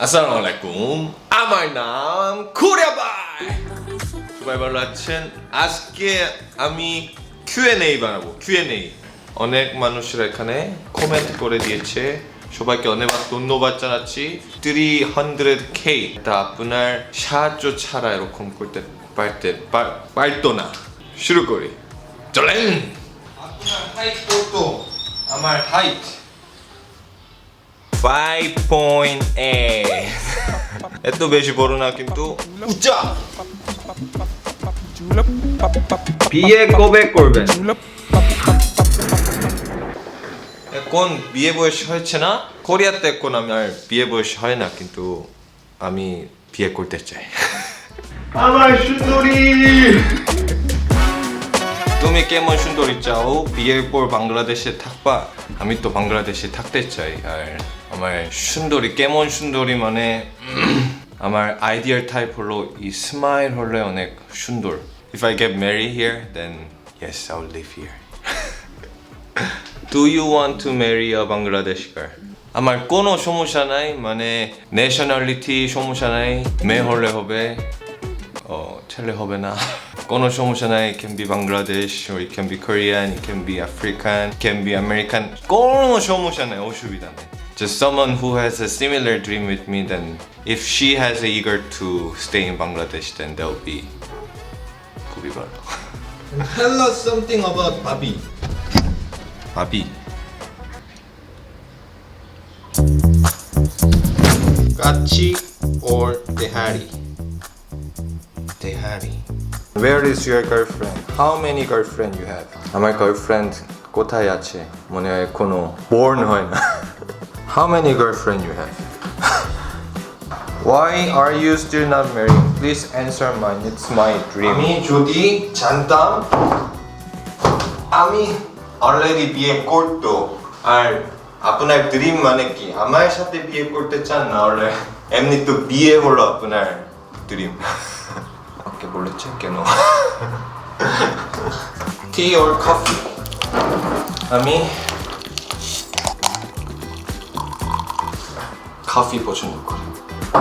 Assalamualaikum, আমার নাম Korea ভাই। সবাই ভালো আছেন? আজকে আমি Q&A বানাবো। Q&A অনেক মানুষরা এখানে কমেন্ট করে দিয়েছে, সবাইকে অনেক ধন্যবাদ জানাচ্ছি। 300k তা আপনার সাহায্য ছাড়া এরকম করতে পারতো না। শুরু করি, চলেন। আপনার হাইট কত? আমার হাইট 5.8 এত বেশি বড় না কিন্তু উঁচা। বিয়ে কবে করবেন? এখন বিয়ে বয়স হয়েছে না, কোরিয়াতে এখন আমার বিয়ে বয়স হয় না, কিন্তু আমি বিয়ে করতে চাই। আমার সুন্দরী, তুমি কেমন সুন্দরী চাও? বিয়ের পর বাংলাদেশে থাকবা? আমি তো বাংলাদেশে থাকতে চাই। আর আমার সুন্দরী কেমন সুন্দরী মানে আমার আইডিয়ার টাইপ হলো ই স্মাইল হলে অনেক সুন্দর। If I get married here, then yes, I will live here. Do you want to marry a Bangladeshi girl? আমার কোনো সমস্যা নাই, মানে ন্যাশনালিটি সমস্যা নাই, মেয়ে হলে হবে, ছেলে হবে না, কোনো সমস্যা নাই। It can be Bangladesh or it can be Korean, it can be African, it can be American, কোনো সমস্যা নাই, অসুবিধা নেই। Just someone who has a similar dream with me, then if she has a eager to stay in Bangladesh, then that will be খুবই ভালো। Tell us something about Bobby. Bobby. Kachi or Tehari? Tehari. Where is your girlfriend? How many girlfriend you have? আমার girlfriend কোথায় আছে? মনে হয় কোনো born হয় না। How many girlfriend you have? Why are you still not married? Please answer mine. It's my dream. আমি যদি জানতাম আমি already বিয়ে করতো। আর আপনার ড্রিম মানে কি? আমার সাথে বিয়ে করতে চান না হলে এমনি তো বিয়ে হলো আপনার ড্রিম। ওকে বলেছে কেন? টি or coffee? আমি কফি পছন্দ করি।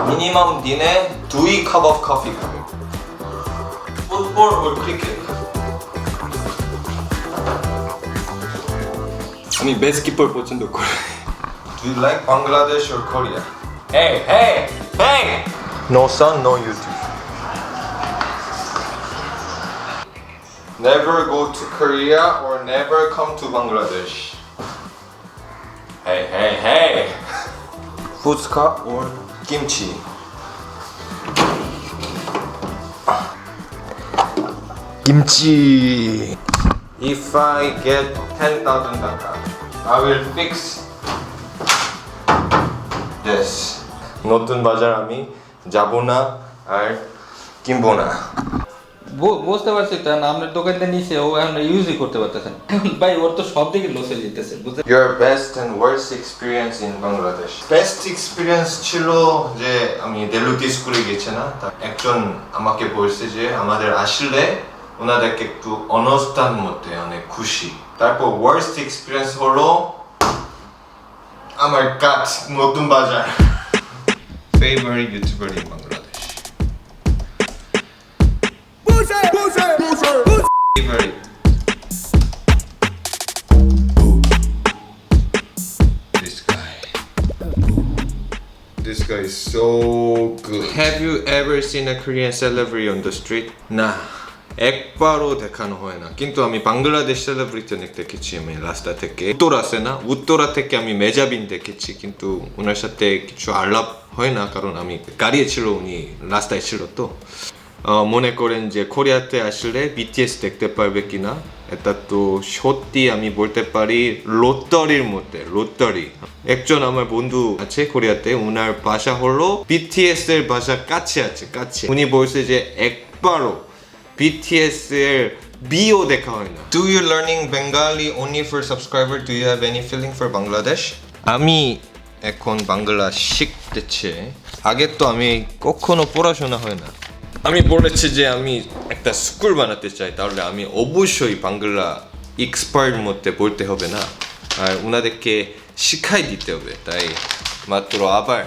মিনিমাম দিনে 2 কাপ অফ কফি খাবো। Football or cricket? আমি বেস্ট কিপার পছন্দ করি। Do you like Bangladesh or Korea? Hey! No son, no YouTube. Never go to Korea or never come to Bangladesh. Hey! Futsal or kimchi? Kimchi. If I get 10,000 taka, I will fix this. নতুন বাজার আমি যাব না আর কিনবো না। বুঝতে পারছি তো, আপনার দোকানটা নিচে ও এখন ইউজই করতে পারতেছেন ভাই, ওর তো সব দিকে লসে যেতেছে। Your best and worst experience in Bangladesh? Best experience ছিল যে আমি দেলুতি স্কুলে গেছি না, একজন আমাকে বলছে যে আমাদের আসলে ওনাদেরকে একটু অনস্থান মধ্যে অনেক খুশি। তারপর worst experience হলো আমার কাজ নতুন বাজার। Favorite YouTuber in Bangladesh? Favorite? This guy is so good. Have you ever seen a Korean celebrity on the street? Nah. একবারও দেখানো হয় না, কিন্তু আমি বাংলাদেশ সেলিব্রিটি অনেক দেখেছি। আমি রাস্তা থেকে উত্তরা থেকে আমি মেজাবিন দেখেছি, কিন্তু ওনার সাথে কিছু আলাপ হয় না, কারণ আমি গাড়ি ছিল, উনি রাস্তায় ছিল। তো মনে করেন যে কোরিয়াতে আসলে BTS দেখতে পারবে কিনা, এটা তো সত্যি আমি বলতে পারি লটারির মধ্যে লটারি। একজন আমার বন্ধু আছে কোরিয়াতে, ওনার ভাষা হলো BTS এর ভাষা কাছে আছে, কাছে। উনি বলছে যে একবারও BTS এর বিও দেখা হয় না। Do you learning Bengali only for subscriber? Do you have any feeling for Bangladesh? আমি এখন বাংলা শিখতেছি। আগে তো আমি কখনো পড়াশোনা হয় না। আমি বলেছি যে আমি একটা স্কুল বানাতে চাই, তাহলে আমি অবশ্যই বাংলা এক্সপার্ট মধ্যে পড়তে হবে না, আর ওনাদেরকে শিখাই দিতে হবে। তাই মাত্র আবার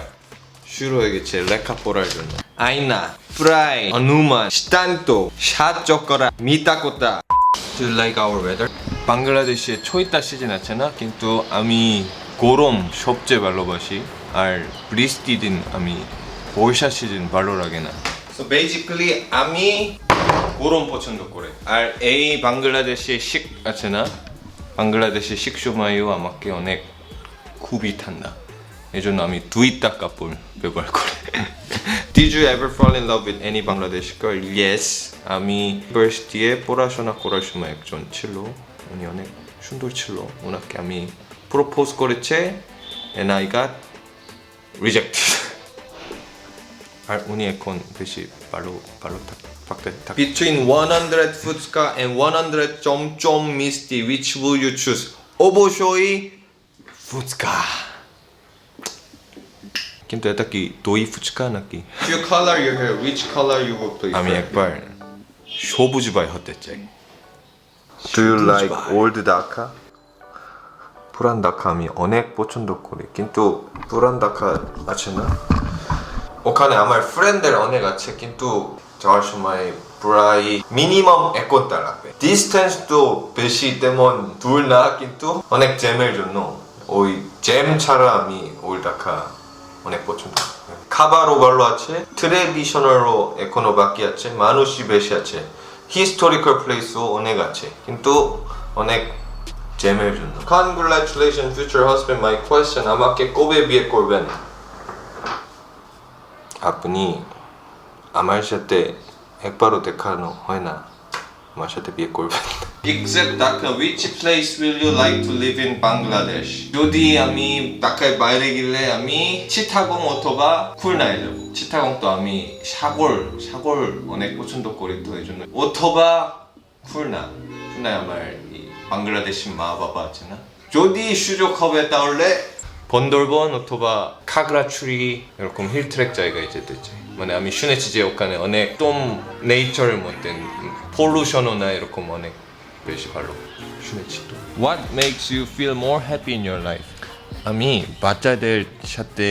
শুরু হয়ে গেছে লেখাপড়ার জন্য আয়না প্রায় অনুমান সিদ্ধান্ত সাহায্য করা মিথ্যা কথা Do you like our weather? বাংলাদেশে ছয়টা সিজন আছে না কিন্তু আমি গরম সবচেয়ে ভালোবাসি আর বৃষ্টি দিন আমি বর্ষা সিজন ভালো লাগে না So basically আমি গরম পছন্দ করে আর এই বাংলাদেশে শীত আছে না বাংলাদেশে শীত সময়ও আমাকে অনেক খুবই ঠান্ডা এজন্য আমি দুইটা কাপড় ব্যবহার করি Did you ever fall in love with any Bangladeshi girl? Yes. আমি ইউনিভার্সিটিতে পড়াশোনা করার সময় একজন ছিল উনি অনেক সুন্দর ছিল ওনাকে আমি প্রপোজ করেছে and I got rejected আর উনি এখন বেশি ভালো থাকতে Between 100 ফুচকা and 100 চমচম মিষ্টি which will you choose? অবশ্যই ফুচকা কিন্তু এটা কি দই ফুচকা নাকি If you color your hair, which color you would prefer? আমি একবার সবুজ ভাই হতে চাই Do you like old Dhaka? পুরান ঢাকা আমি অনেক পছন্দ করি কিন্তু পুরান ঢাকা আছে না ওখানে আমার ফ্রেন্ডদের অনেক আছে কিন্তু যাওয়ার সময় প্রায় মিনিমাম 1 ঘন্টা লাগবে ডিসটেন্স তো বেশি তেমন দূর না কিন্তু অনেক জ্যামের জন্য ওই জ্যাম ছাড়া আমি ওল্ড ঢাকা অনেক পছন্দ খাবারও ভালো আছে ট্রেডিশনালও এখনো বাকি আছে মানুষই বেশি আছে হিস্টোরিক্যাল প্লেসও অনেক আছে কিন্তু অনেক জ্যামের জন্য Congratulations future husband my question আমাকে কবে বিয়ে করবেন আপনি আমার সাথে একবারও দেখানো হয় না আমার সাথে বিয়ে করবেন Except Dhaka, which place will you like to live in Bangladesh? যদি আমি ঢাকার বাইরে গেলে আমি চিটাগং অথবা খুলনায় যাব চিটাগং তো আমি সাগর অনেক পছন্দ করি তো এইজন্য অথবা খুলনায় আমার বাংলাদেশি মা বাবা আছে না যদি সুযোগ হবে তাহলে বন্দরবন অথবা খাগড়াছড়ি এরকম হিলট্রেক জায়গায় যেতে চাই মানে আমি শুনেছি যে ওখানে অনেক একদম নেচারের মধ্যে পলিউশনও না এরকম অনেক বেশি ভালো শুনেছি তো What makes you feel more happy in your life? আমি বাচ্চাদের সাথে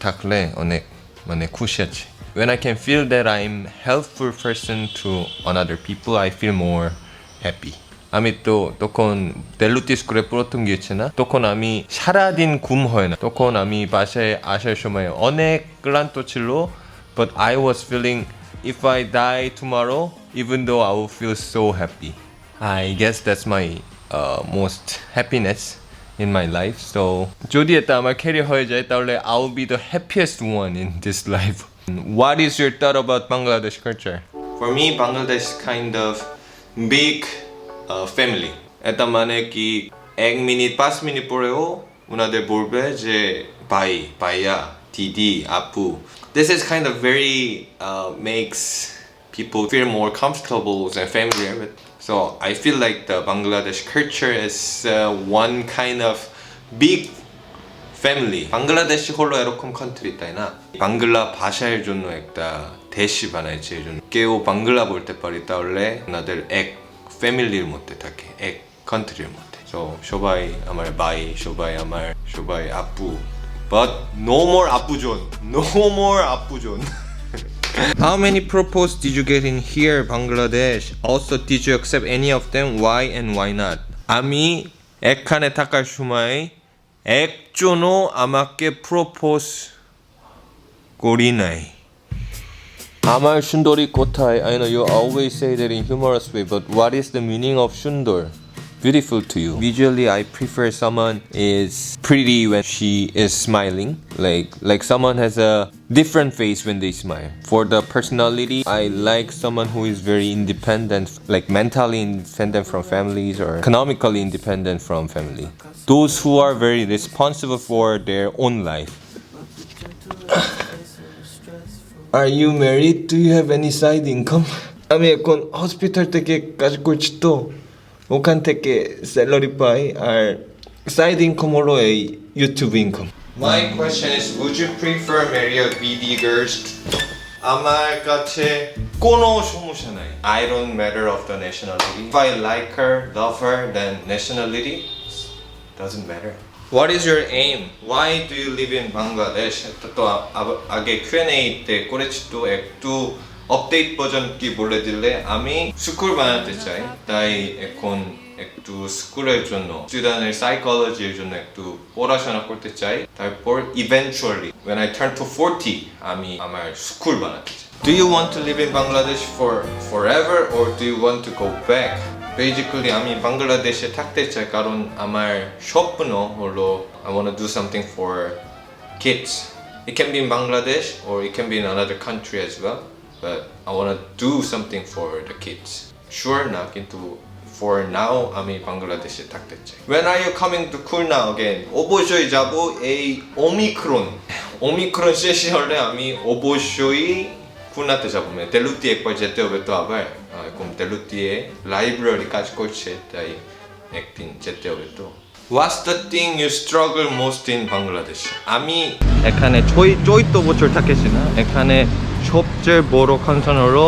থাকলে অনেক মানে খুশি আছি When I can feel that I'm helpful person to another people I feel more happy আমি তো তখন দেলুতি স্কুলে প্রথম গিয়েছি না তখন আমি সারাদিন ঘুম হয় না তখন আমি বাসায় আসার সময় অনেক ক্লান্ত ছিল but I was feeling if I die tomorrow even though I will feel so happy I guess that's my most happiness in my life so যদি এটা আমার ক্যারিয়ার হয়ে যায় তাহলে I will be the happiest one in this life What is your thought about Bangladesh culture? For me Bangladesh kind of big family এটা মানে কি 1 minute 5 minute পরেও ওনাদের বলবে যে ভাই ভাইয়া দিদি আপু This is kind of very makes people feel more comfortable and familiar with so I feel like the Bangladesh culture is one kind of big family Bangladesh হলো এরকম কান্ট্রি তাই না বাংলা ভাষার জন্য একটা দেশ বানাইছে এজন্য কেউ বাংলা বলতে পারে তাহলে ওনাদের এক ফ্যামিলির মধ্যে থাকে এক কান্ট্রির মধ্যে সো সবাই আমার ভাই সবাই আপু but no more আপুজন How many proposals did you get in here Bangladesh also did you accept any of them why and why not আমি এখানে থাকার সময় একজনও আমাকে প্রপোজ করি নাই আমার সুন্দরী কোথায় I know you always say that in humorous way but what is the meaning of সুন্দর beautiful to you visually I prefer someone is pretty when she is smiling like someone has a different face when they smile for the personality I like someone who is very independent like mentally independent from families or economically independent from family those who are very responsible for their own life Are you married? Do you have any side income? আমি এখন hospital থেকে কাজ করছি তো ওখান থেকে salary পাই আর side income হলো এই YouTube income My question is would you prefer marry a BD girls? আমার কাছে কোনো সমস্যা নাই I don't matter of the nationality If I like her, love her then nationality doesn't matter What is your aim? Why do you live in Bangladesh? তো আগে Q&A তে করেছি তো একটু আপডেট ভার্সন কি বলে দিলে আমি স্কুল বানাতে চাই তাই এখন একটু স্কুলের জন্য স্টুডেন্টের সাইকোলজির জন্য একটু পড়াশোনা করতে চাই তারপর eventually when I turn to 40 আমি আমার স্কুল বানাতে চাই Do you want to live in Bangladesh for forever or do you want to go back? Basically আমি বাংলাদেশে থাকতে চাই কারণ আমার স্বপ্ন হলো I want to do something for kids. It can be in Bangladesh or it can be in another country as well. But I want to do something for the kids. Sure না কিন্তু for now আমি বাংলাদেশে থাকতে চাই When are you coming to Khulna again? অবশ্যই যাব এই Omicron শেষ হলে আমি অবশ্যই খুলনাতে যাবো 델루띠에 একবার যেতে হবে তো আবার এখন 델루띠에 লাইব্রেরি কাজ করছে তাই একদিন যেতে হবে তো What's the thing you struggle most in Bangladesh? আমি এখানে 14 বছর থাকেছি না এখানে সবচেয়ে বড় কনসার্ন হলো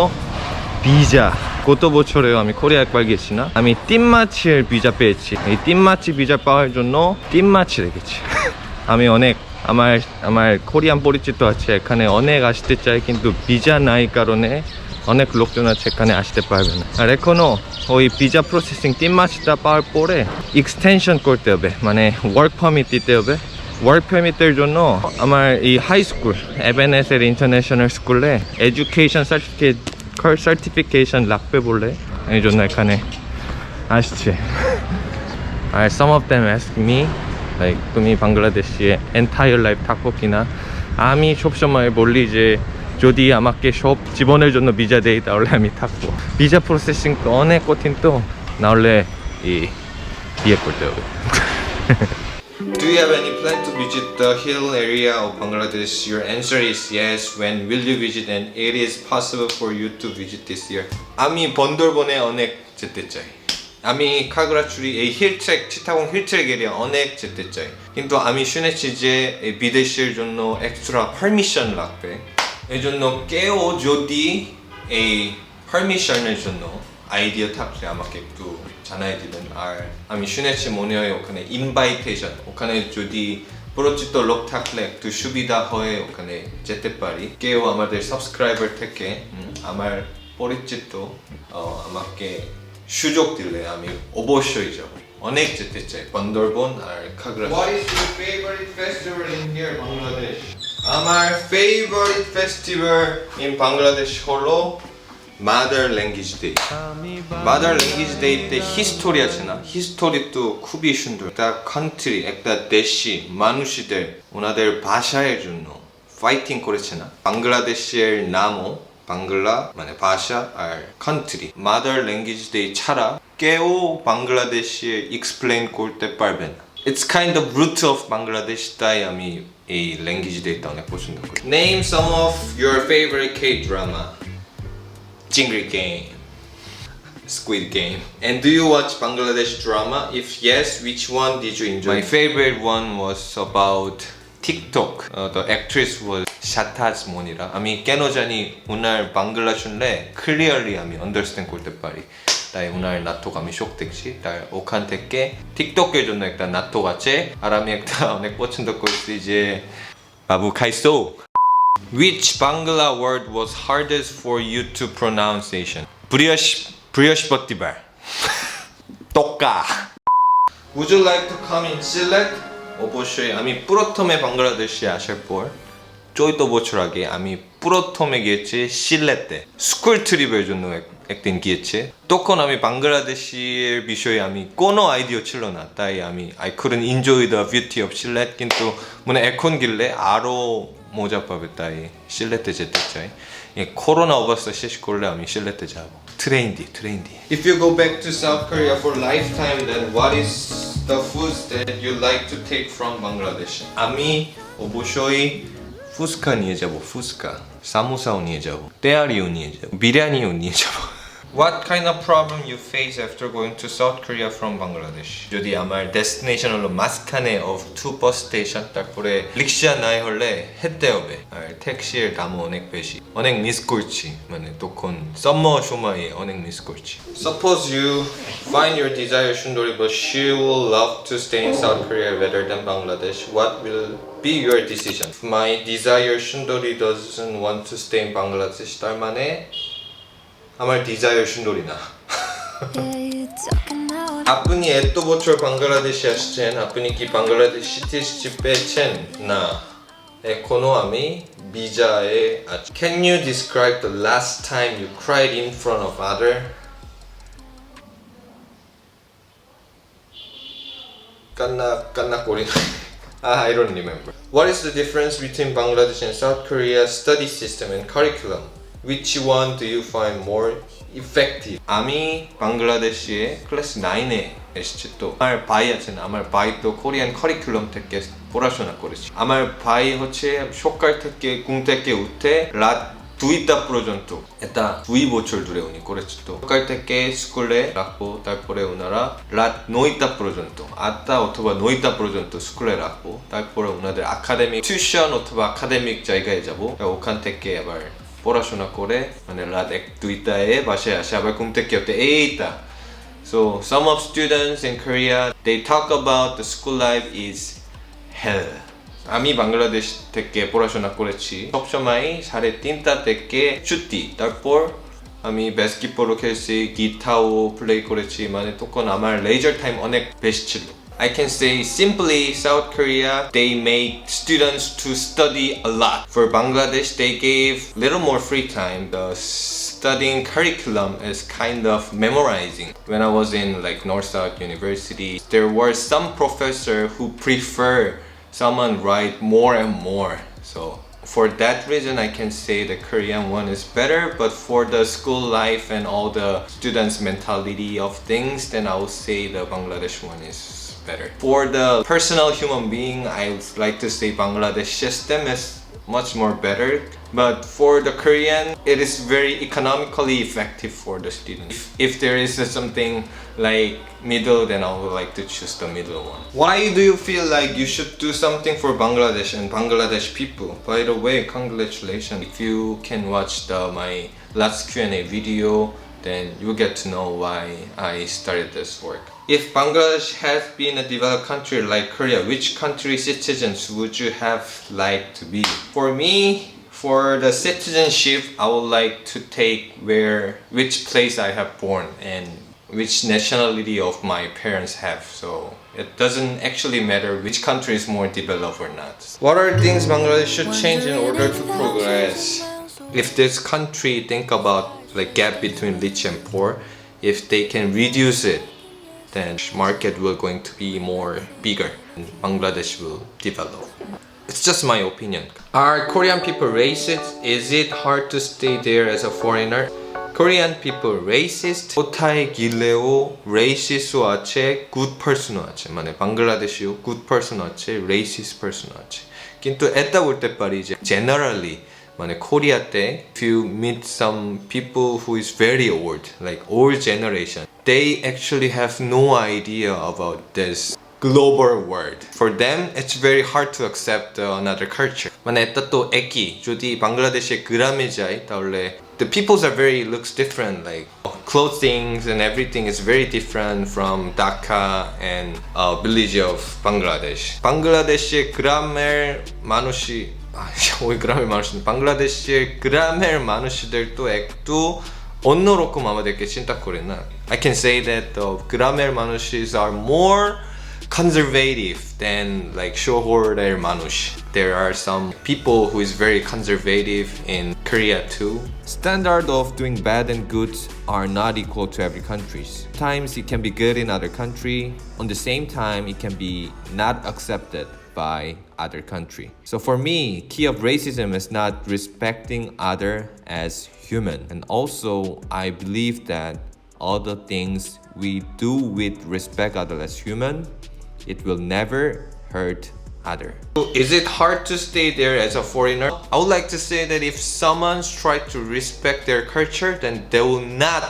ভিসা গত বছরে আমি কোরিয়া একবার গেছি না আমি 3 মাসের ভিসা পেয়েছি এই 3 মাসের ভিসা পাওয়ার জন্য 3 মাস লেগেছে আমি অনেক আমার কোরিয়ান পরিচিত আছে এখানে অনেক আসতে চাই কিন্তু ভিসা নাই কারণে অনেক লোকজন আছে এখানে আসতে পারবে না আর এখনো ওই ভিসা প্রসেসিং 3 মাসটা পাওয়ার পরে এক্সটেনশন করতে হবে মানে ওয়ার্ক পারমিট দিতে হবে ওয়ার্ক পারমিটের জন্য আমার এই হাই স্কুল এভএনএস এর ইন্টারন্যাশনাল স্কুলে এডুকেশন সার্টিফিকেশন লাগবে বলে এই জন্য এখানে আসছে আর some of them ask me like তুমি বাংলাদেশে entire life থাকবো কিনা আমি সবসময় বলি যে যদি আমাকে সব জীবনের জন্য ভিসা দেয় তাহলে আমি থাকবো ভিসা প্রসেসিং তো অনেক কঠিন তো নাহলে বিয়ে করতে হবে Do you have any plan to visit the hill area of Bangladesh? Your answer is yes. When will you visit and it is possible for you to visit this year? আমি বন্দরবনে অনেক যেতে চাই আমি খাগড়াছড়ি এই হিলট্রেক চিটাগং হিলট্রেক এরিয়া অনেক যেতে চাই কিন্তু আমি শুনেছি যে এই বিদেশের জন্য এক্সট্রা পারমিশন লাগবে এই জন্য কেউ যদি এই পারমিশনের জন্য আইডিয়া থাকলে আমাকে একটু জানাই দিবেন আর আমি শুনেছি মনে হয় ওখানে ইনভাইটেশন ওখানে যদি পরিচিত লোক থাকলে একটু সুবিধা হয় ওখানে যেতে পারি কেউ আমাদের সাবস্ক্রাইবার থেকে আমার পরিচিত আমাকে সুযোগ দিলে আমি অবশ্যই যাব অনেক যেতে চাই বন্দরবন আর Khagrachari What is your favorite festival in here Bangladesh? আমার favorite festival in Bangladesh হলো Mother Language Day. Mother Language Day তে হিস্টোরি আছে না হিস্টোরি তো খুবই সুন্দর একটা কান্ট্রি একটা দেশি মানুষদের ওনাদের ভাষার জন্য ফাইটিং করেছে না বাংলাদেশের নামও বাংলা মানে ভাষা আর কান্ট্রি মাদার ল্যাঙ্গুয়েজ ডে ছাড়া কেউ বাংলাদেশে এক্সপ্লেন করতে পারবে না It's kind of root of Bangladesh তাই আমি এই ল্যাঙ্গুয়েজ ডেটা অনেক পছন্দ করি Name some of your favorite K-drama Chingri Game Squid Game And do you watch Bangladesh drama? If yes, which one did you enjoy? My favorite one was about TikTok The actress was Shataz Monira আমি কেন জানি ওনার বাংলা শুনলে clearly আমি understand করতে পারি তাই ওনার নাটক আমি শোক দেখছি তার ওখান থেকে টিকটকের জন্য একটা নাটক আছে আর আমি একটা অনেক পছন্দ করছি যে বাবু খাইছো Which Bangla word was hardest for you to pronunciation? Brihaspatibar Toka Would you like to come in Sylhet? অবশ্যই আমি প্রথমে বাংলাদেশে আসার পর 14 বছর আগে আমি প্রথমে গিয়েছি সিলেটে স্কুল ট্রিপের জন্য একদিন গিয়েছে তখন আমি বাংলাদেশের বিষয়ে আমি কোনো আইডিয়া ছিল না তাই আমি I couldn't enjoy the beauty of Sylhet কিন্তু মানে এখন গেলে আরো মজা পাবে তাই সিলেটে যেতে চাই এই করোনা অবস্থা শেষ করলে আমি সিলেটে যাব ট্রেন দিয়ে If you go back to South Korea for lifetime then what is the foods that you like to take from Bangladesh? আমি অবশ্যই ফুচকা নিয়ে যাব ফুচকা সামোসাও নিয়ে যাব তেয়ারিও নিয়ে যাব বিরিয়ানিও নিয়ে যাব What kind of problem you face after going to South Korea from Bangladesh? যদি আমার ডেস্টিনেশন হলো মাঝখানে of two bus station তারপরে রিক্সা নাই হলে হেঁটে হবে আর ট্যাক্সির দামও অনেক বেশি অনেক মিস করছি মানে তখন সামার সময়ে অনেক মিস করছি Suppose you find your desire সুন্দরী but she will love to stay in South Korea rather than Bangladesh. What will be your decision? If my desire সুন্দরী doesn't want to stay in Bangladesh তার মানে আমার desire সুন্দরী না আপনি এত বছর বাংলাদেশে আসছেন আপনি কি বাংলাদেশ সিটিজেনশিপ পেয়েছেন না এখনো আমি ভিসায়ে আছি Can you describe the last time you cried in front of other? কান্না করি I don't remember. What is the difference between Bangladesh and South Korea's study system and curriculum? Which one do you find more effective? আমি বাংলাদেশে class 9-এ এসেছি তো আমার ভাই আছেন আমার ভাই তো কোরিয়ান কারিকুলাম থেকে পড়াশোনা করেছে আমার ভাই হচ্ছে সকাল থেকে ঘুম থেকে উঠে রাত 2টা পর্যন্ত এটা 2 বছর ধরে উনি করেছে তো সকাল থেকে স্কুলে রাখবো তারপরে ওনারা রাত 9টা পর্যন্ত 8টা অথবা 9টা পর্যন্ত স্কুলে রাখবো তারপরে ওনাদের একাডেমিক টিউশন অথবা একাডেমিক জায়গায় যাব ওখান থেকে আবার পড়াশোনা করে মানে রাত 1-2টায় বাসায় আসে আবার ঘুম থেকে উঠে এইটা So some of students in Korea they talk about the school life is hell আমি বাংলাদেশ থেকে পড়াশোনা করেছি সবসময় 3:30 থেকে ছুটি তারপর আমি বাস্কেটবলও খেলেছি গিটারও প্লে করেছি মানে তখন আমার leisure time অনেক বেশি ছিল I can say simply South Korea they make students to study a lot. For Bangladesh they gave little more free time. The studying curriculum is kind of memorizing. When I was in like North-South University, there were some professor who prefer someone write more and more. So for that reason I can say the Korean one is better, but for the school life and all the students' mentality of things, then I would say the Bangladesh one is better. For the personal human being, I would like to say Bangladesh system is much more better. But for the Korean, it is very economically effective for the student. If there is something like middle, then I would like to choose the middle one. Why do you feel like you should do something for Bangladesh and Bangladesh people? By the way, congratulations. If you can watch my last Q&A video, then you'll get to know why I started this work. If Bangladesh had been a developed country like Korea, which country citizens would you have liked to be? For me, for the citizenship, I would like to take which place I have born and which nationality of my parents have. So it doesn't actually matter which country is more developed or not. What are things Bangladesh should change in order to progress? If this country think about like gap between rich and poor, if they can reduce it, then market will going to be more bigger and Bangladesh will develop. It's just my opinion. Are Korean people racist? Is it hard to stay there as a foreigner? Korean people racist? কোথায় গেলেও racistও আছে good personও আছে মানে বাংলাদেশেও good person আছে racist person আছে কিন্তু এটা বলতে পারি যে generally মানে কোরিয়াতে if you meet some people who is very old like old generation they actually have no idea about this global world. For them, it's very hard to accept another culture. মানে এটা তো একই যদি বাংলাদেশে গ্রামে যাই তাহলে the peoples are very looks different like clothings and everything is very different from Dhaka and village of Bangladesh. বাংলাদেশে গ্রামের মানুষই ওই গ্রামের মানুষ বাংলাদেশের গ্রামের মানুষদের도 একটু অন্যরকম আমাদেরকে চিন্তা করে না I can say that the গ্রামের মানুষs are more conservative than like শহরের মানুষ there are some people who is very conservative in Korea too standard of doing bad and good are not equal to every country sometimes it can be good in other country on the same time it can be not accepted by other country. So for me, key of racism is not respecting other as human. And also, I believe that all the things we do with respect other as human, it will never hurt other. Is it hard to stay there as a foreigner? I would like to say that if someone's try to respect their culture, then they will not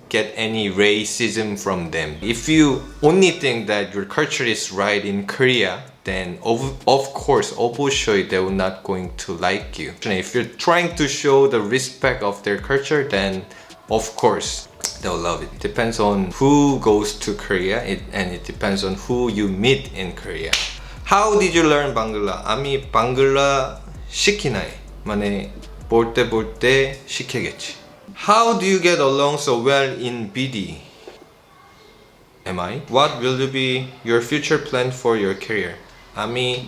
get any racism from them. If you only think that your culture is right in Korea, then of course, obviously they will not going to like you. If you're trying to show the respect of their culture, then of course they'll love it. Depends on who goes to Korea, and it depends on who you meet in Korea. How did you learn Bangla? 아미 방글라 시키나이. 만에 볼 때 시키겠지. How do you get along so well in BD? Am I? What will be your future plan for your career? 아미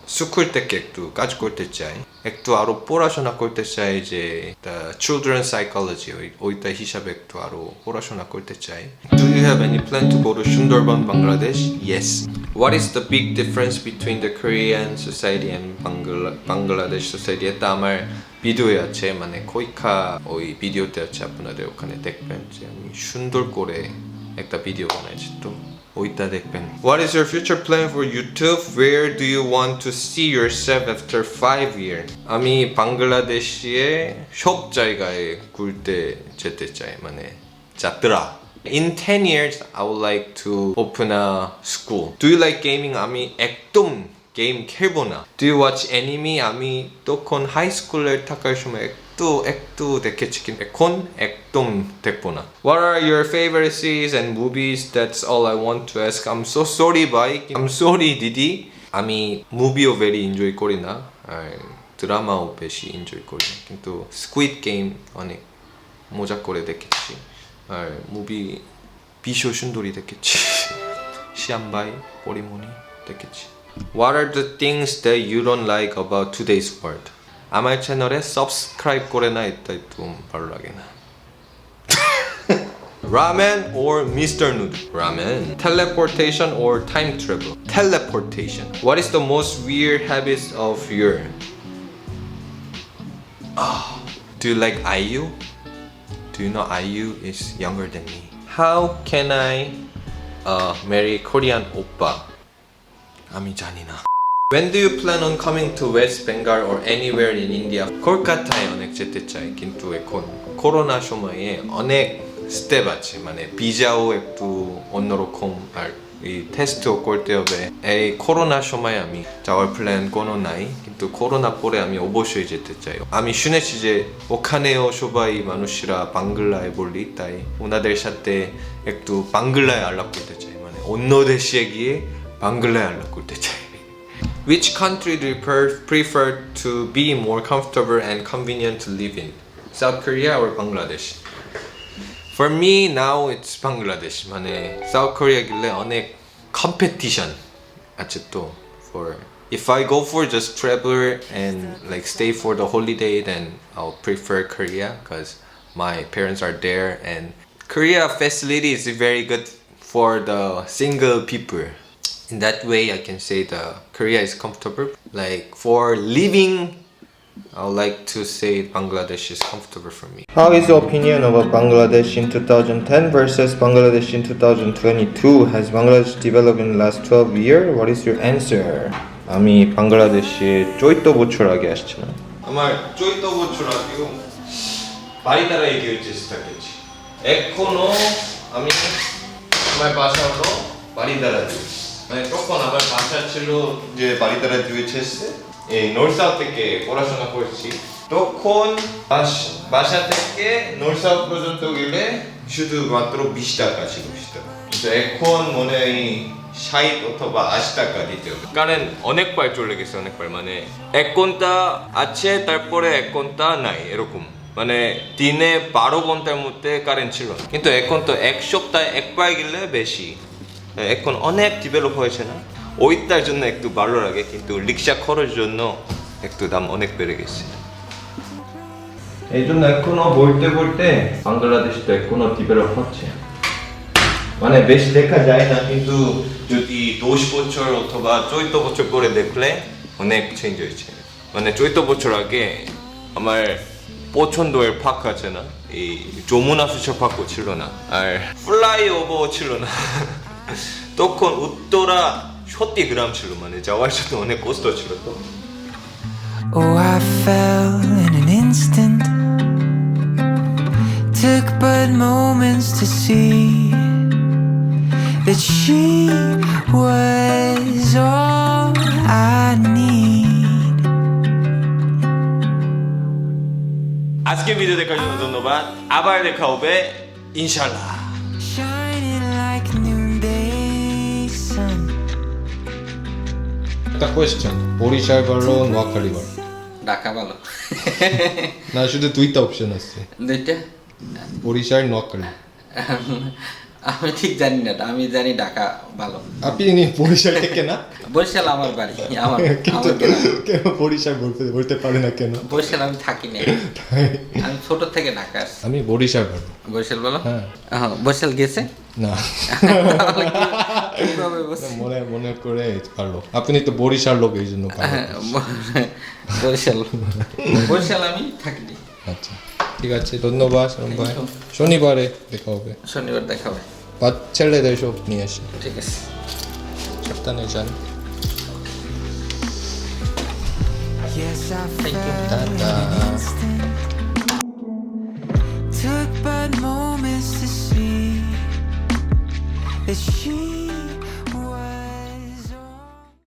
스쿨 때 액두 까지 꼴 때짜이 액두 아로 뽀라쇼나 꼴 때짜이 이제 the children psychology 오이따 히샵 액두 아로 뽀라쇼나 꼴 때짜이. Do you have any plan to go to Sundarban, Bangladesh? Yes. What is the big difference between the Korean society and Bangladesh society? এটা আমার ভিডিও에 আছে মানে কোই카 ওই ভিডিওতে আছে আপনাদের ওখানে দেখবেন যে আমি সুন্দর করে একটা ভিডিও বানাইছি তো ওইটা দেখবেন. What is your future plan for YouTube? Where do you want to see yourself after 5 years? আমি বাংলাদেশে সব জায়গায় ঘুরতে যেতে চাই মানে যাত্রা. In 10 years, I would like to open a school. Do you like gaming? আমি একদম 게임 খেলবোনা. Do you watch anime? আমি তখন হাই স্কুলে থাকার সময় একটু দেখেছি কিন্তু এখন একদম দেখবোনা. What are your favorite series and movies? That's all I want to ask. I'm so sorry, bye. I'm sorry, দিদি. আমি মুভিও very enjoy করি না আর 드라마ও বেশি enjoy করি না. কিন্তু Squid Game অনেক মজা করে দেখেছি. আর মুভি 비쇼 순돌이 দেখেছি. 시안바이 보리모니 দেখেছি. What are the things that you don't like about today's world? আমার 채널에 subscribe করে না এটা 좀 ভালো লাগে না. Ramen or Mr. Noodle? Ramen. Teleportation or time travel? Teleportation. What is the most weird habits of your? Do you like IU? Do you know IU is younger than me? How can I marry Korean oppa? 아미 잔이나. When do you plan on coming to West Bengal or anywhere in India? 콜카타에 অনেক যেতে চাই কিন্তু এখন corona সময়ে অনেক step আছে মানে ভিসাও একটু অন্যরকম আর এই টেস্টও করতে হবে. এই করোনা সময় আমি যাওয়ার প্ল্যান কোনো নাই কিন্তু করোনা পরে আমি অবশ্যই যেতে চাই. আমি শুনেছি যে ওখানেও সবাই মানুষরা বাংলায় বলি তাই ওনাদের সাথে একটু বাংলায় আলাপ করতে চাই মানে অন্য দেশে গিয়ে বাংলায় আলাপ করতে চাই. Which country do you prefer to be more comfortable and convenient to live in? South Korea or Bangladesh? For me now it's Bangladesh. মানে South Korea 길래 어nek competition আছে তো. For if I go for just travel and like stay for the holiday, then I'll prefer Korea because my parents are there and Korea facility is very good for the single people. In that way, I can say the Korea is comfortable. Like for living, I would like to say Bangladesh is comfortable for me. How is your opinion about Bangladesh in 2010 versus Bangladesh in 2022? Has Bangladesh developed in the last 12 years? What is your answer? আমি বাংলাদেশে চৈত্য বছর আগে আসছি না. আমার চৈত্য বছর আগেও বাড়ি দ্বারা এগিয়ে চেষ্টা করছি. এখনো আমি আমার বাসা হলো বাড়ি দ্বারা মানে তখন আমার বাসা ছিল যে বাড়ি দ্বারা দিয়েছে এই নর্থ সাউথ থেকে পড়াশোনা করছি. তখন বাসা থেকে নর্থ সাউথ পর্যন্ত গেলে শুধুমাত্র 20 টাকা ছিল 20 টাকা. কিন্তু এখন মনে হয় 60 অথবা 80 টাকা দিতে হবে. কারণ অনেকবার চলে গেছে অনেকবার মানে 1 ঘন্টা আছে তারপরে 1 ঘন্টা নাই এরকম মানে দিনে 12 ঘন্টার মধ্যে কারেন্ট ছিল কিন্তু এখন তো এক সপ্তাহে একবার গেলে বেশি. এখন অনেক ডেভেলপ হয়েছে না ওইটার জন্য একটু ভালো লাগে কিন্তু রিক্সা খরচের জন্য একটু দাম অনেক বেড়ে গেছে. এই জন্য এখনো বলতে বাংলাদেশ তো এখনো ডেভেলপ হচ্ছে মানে বেশ দেখা যায় না কিন্তু যদি 10 বছর অথবা 14 বছর পরে দেখলে অনেক চেঞ্জ হয়েছে. মানে 14 বছর আগে আমার পছন্দের পার্ক আছে না এই যমুনা ফিচার পার্কও ছিল না আর ফ্লাইওভারও ছিল না. তখন উত্তরা 70 গ্রাম ছিল মানে যাওয়ার জন্য অনেক কষ্ট ছিল তো. Oh, I fell in an instant took but moments to see that she was all I need. আজকে ভিডিও দেখার জন্য ধন্যবাদ আবার দেখা হবে ইনশাআল্লাহ Shining like noonday sun. একটা কোয়েশ্চেন বরিশাল ভালো নোয়াখালী ভালো ঢাকা ভালো না শুধু দুইটা অপশন আছে দুইটা বরিশাল নোয়াখালী আমি ঠিক জানি না আমি জানি ঢাকা ভালো আপনি বরিশাল থেকে না বরিশাল আমার বাড়ি আমার কিন্তু আমার গ্রাম। কেন বরিশাল বলতে পারে না কেন বরিশাল আমি থাকি না আমি ছোট থেকে ঢাকা আসছি আমি বরিশাল ভালো বরিশাল বলো হ্যাঁ বরিশাল গেছে না কিভাবে বলছি? মনে মনে করে পারলো আপনি তো বরিশাল লোক এই জন্য পারলো। হ্যাঁ, বরিশাল বরিশাল আমি থাকি না। আচ্ছা ঠিক আছে ধন্যবাদ শরম ভাই শনিবারে দেখা হবে শনিবার দেখা হবে ছেলেদের সব নিয়ে আসি ঠিক আছে সাবধানে যান Yes, I Thank you. fell